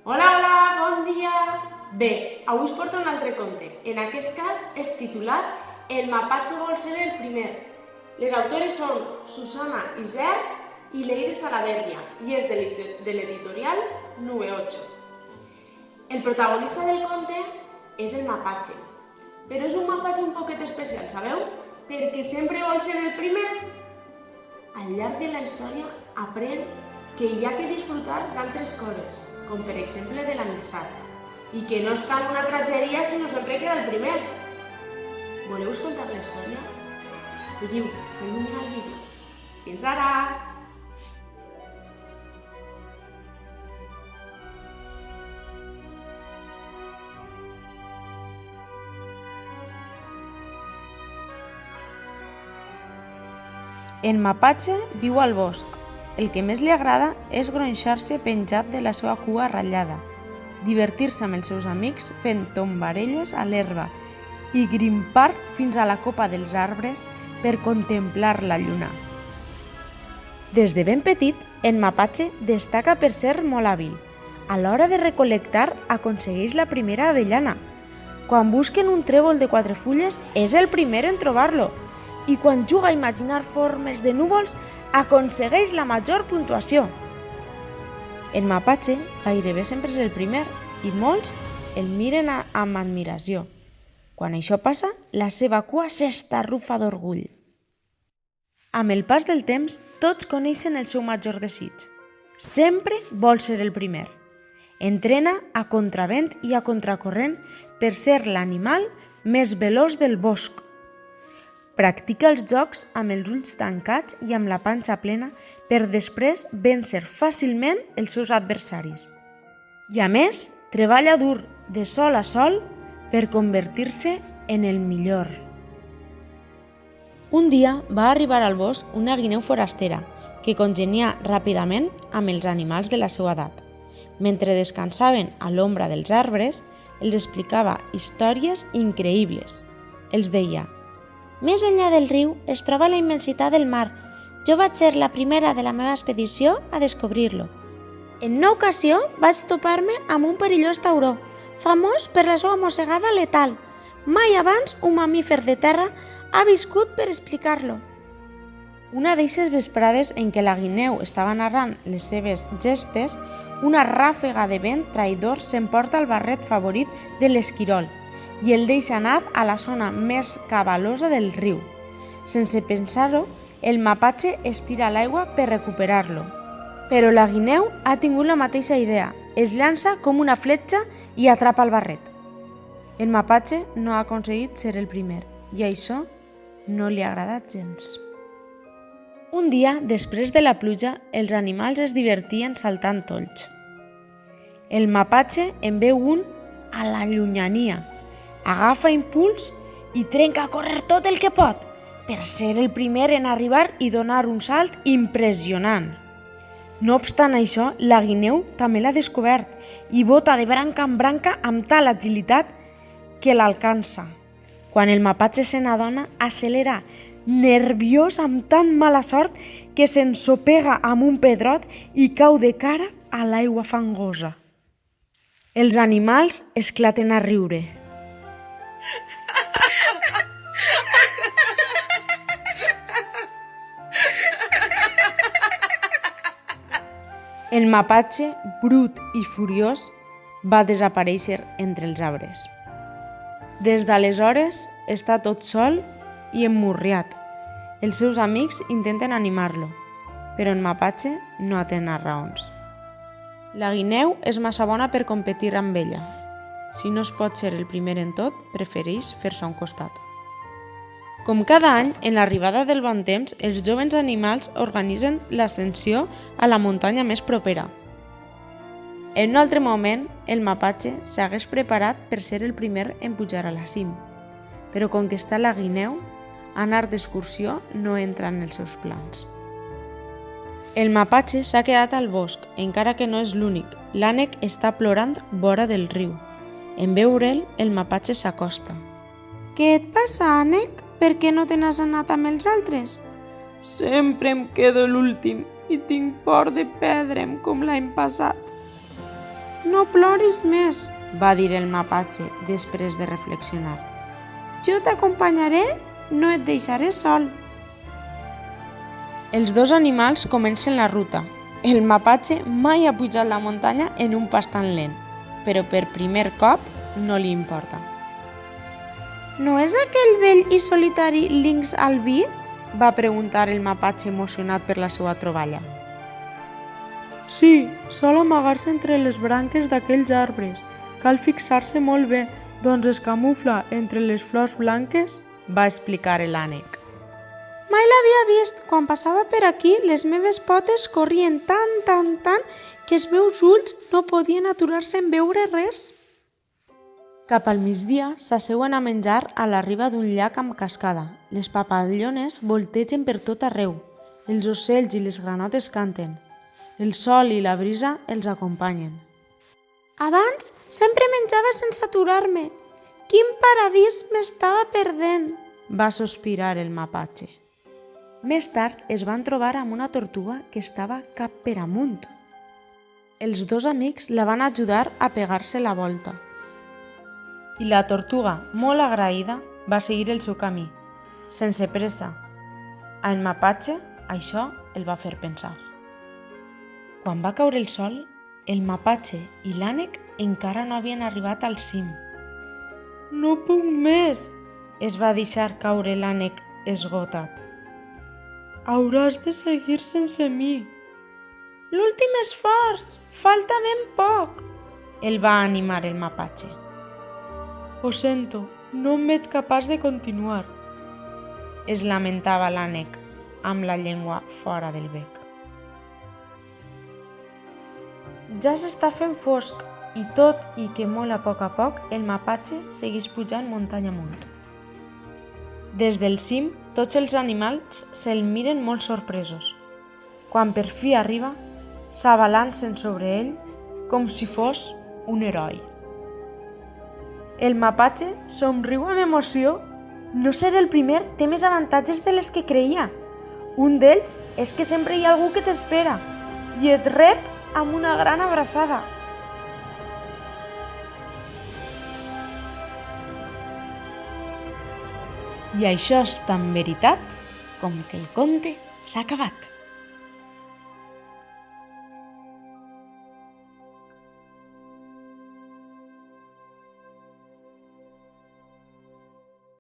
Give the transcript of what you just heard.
Hola, hola, bon dia! Bé, avui us porto un altre conte. En aquest cas és titulat El mapatge vol ser el primer. Les autores són Susana Isern i Leire Salaverria i és de l'editorial Nube 8. El protagonista del conte és el mapatge, però és un mapatge un poquet especial, sabeu? Perquè sempre vol ser el primer. Al llarg de la història aprèn que hi ha que disfrutar d'altres coses, com per exemple de l'amistat, i que no és tant una tragèdia si no sempre queda el primer. Voleu escoltar la història? Seguiu mirant el vídeo. Fins ara! En Mapatge viu al bosc. El que més li agrada és gronxar-se penjat de la seva cua ratllada, divertir-se amb els seus amics fent tombarelles a l'herba i grimpar fins a la copa dels arbres per contemplar la lluna. Des de ben petit, en Mapatge destaca per ser molt hàbil. A l'hora de recol·lectar aconsegueix la primera avellana. Quan busquen un trèvol de 4 fulles és el primer en trobar-lo. I quan juga a imaginar formes de núvols, aconsegueix la major puntuació. En Mapatge gairebé sempre és el primer i molts el miren amb admiració. Quan això passa, la seva cua s'estarrufa d'orgull. Amb el pas del temps, tots coneixen el seu major desig. Sempre vol ser el primer. Entrena a contravent i a contracorrent per ser l'animal més veloç del bosc. Practica els jocs amb els ulls tancats i amb la panxa plena per després vèncer fàcilment els seus adversaris. I a més, treballa dur de sol a sol per convertir-se en el millor. Un dia va arribar al bosc una guineu forastera que congenia ràpidament amb els animals de la seva edat. Mentre descansaven a l'ombra dels arbres, els explicava històries increïbles. Els deia: «Més enllà del riu es troba la immensitat del mar. Jo vaig ser la primera de la meva expedició a descobrir-lo. En una ocasió vaig topar-me amb un perillós tauró, famós per la seva mossegada letal. Mai abans un mamífer de terra ha viscut per explicar-lo». Una d'eixes vesprades en què la guineu estava narrant les seves gestes, una ràfega de vent traïdor s'emporta el barret favorit de l'esquirol i el deixa anar a la zona més cabalosa del riu. Sense pensar-ho, el mapatge es tira a l'aigua per recuperar-lo. Però la guineu ha tingut la mateixa idea, es llança com una fletxa i atrapa el barret. El mapatge no ha aconseguit ser el primer i això no li ha agradat gens. Un dia, després de la pluja, els animals es divertien saltant tolls. El mapatge en veu un a la llunyania, agafa impuls i trenca a córrer tot el que pot per ser el primer en arribar i donar un salt impressionant. No obstant això, la guineu també l'ha descobert i bota de branca en branca amb tal agilitat que l'alcança. Quan el mapatge se n'adona, accelera, nerviós amb tan mala sort que s'ensopega amb un pedrot i cau de cara a l'aigua fangosa. Els animals esclaten a riure. El mapatge, brut i furiós, va desaparèixer entre els arbres. Des d'aleshores està tot sol i emmurriat. Els seus amics intenten animar-lo, però en Mapatge no atén a raons. La guineu és massa bona per competir amb ella. Si no es pot ser el primer en tot, prefereix fer-se a un costat. Com cada any, en l'arribada del bon temps, els joves animals organitzen l'ascensió a la muntanya més propera. En un altre moment, el mapatge s'hagués preparat per ser el primer en pujar a la cim, però com que està la guineu, anar d'excursió no entra en els seus plans. El mapatge s'ha quedat al bosc, encara que no és l'únic. L'ànec està plorant vora del riu. En veure'l, el mapatge s'acosta. «Què et passa, ànec? Per què no te n'has anat amb els altres?» «Sempre em quedo l'últim i tinc por de perdre'm com l'any passat». no ploris més, va dir el mapatge després de reflexionar. Jo t'acompanyaré, no et deixaré sol. Els dos animals comencen la ruta. El mapatge mai ha pujat la muntanya en un pas tan lent, però per primer cop no li importa. No és aquell vell i solitari linx albí? Va preguntar el mapatge emocionat per la seva troballa. Sí, sol amagar-se entre les branques d'aquells arbres. Cal fixar-se molt bé, doncs es camufla entre les flors blanques, va explicar l'ànec. Mai l'havia vist. Quan passava per aquí, les meves potes corrien tant, que els meus ulls no podien aturar-se en veure res. Cap al migdia s'asseuen a menjar a la riba d'un llac amb cascada. Les papallones voltegen per tot arreu. Els ocells i les granotes canten. El sol i la brisa els acompanyen. Abans sempre menjava sense aturar-me. Quin paradís m'estava perdent, va sospirar el mapatge. Més tard es van trobar amb una tortuga que estava cap per amunt. Els dos amics la van ajudar a pegar-se la volta. I la tortuga, molt agraïda, va seguir el seu camí, sense pressa. A en mapatge, això el va fer pensar. Quan va caure el sol, el mapatge i l'ànec encara no havien arribat al cim. No puc més, es va deixar caure l'ànec esgotat. Hauràs de seguir sense mi. L'últim esforç, falta ben poc, el va animar el mapatge. Ho sento, no em veig capaç de continuar, es lamentava l'ànec amb la llengua fora del bec. Ja s'està fent fosc i tot i que molt a poc el mapatge segueix pujant muntanya amunt. Des del cim, tots els animals se'l miren molt sorpresos. Quan per fi arriba, s'abalancen sobre ell com si fos un heroi. El mapatge somriu amb emoció. No ser el primer té més avantatges de les que creia. Un d'ells és que sempre hi ha algú que t'espera i et rep amb una gran abraçada. I això és tan veritat com que el conte s'ha acabat.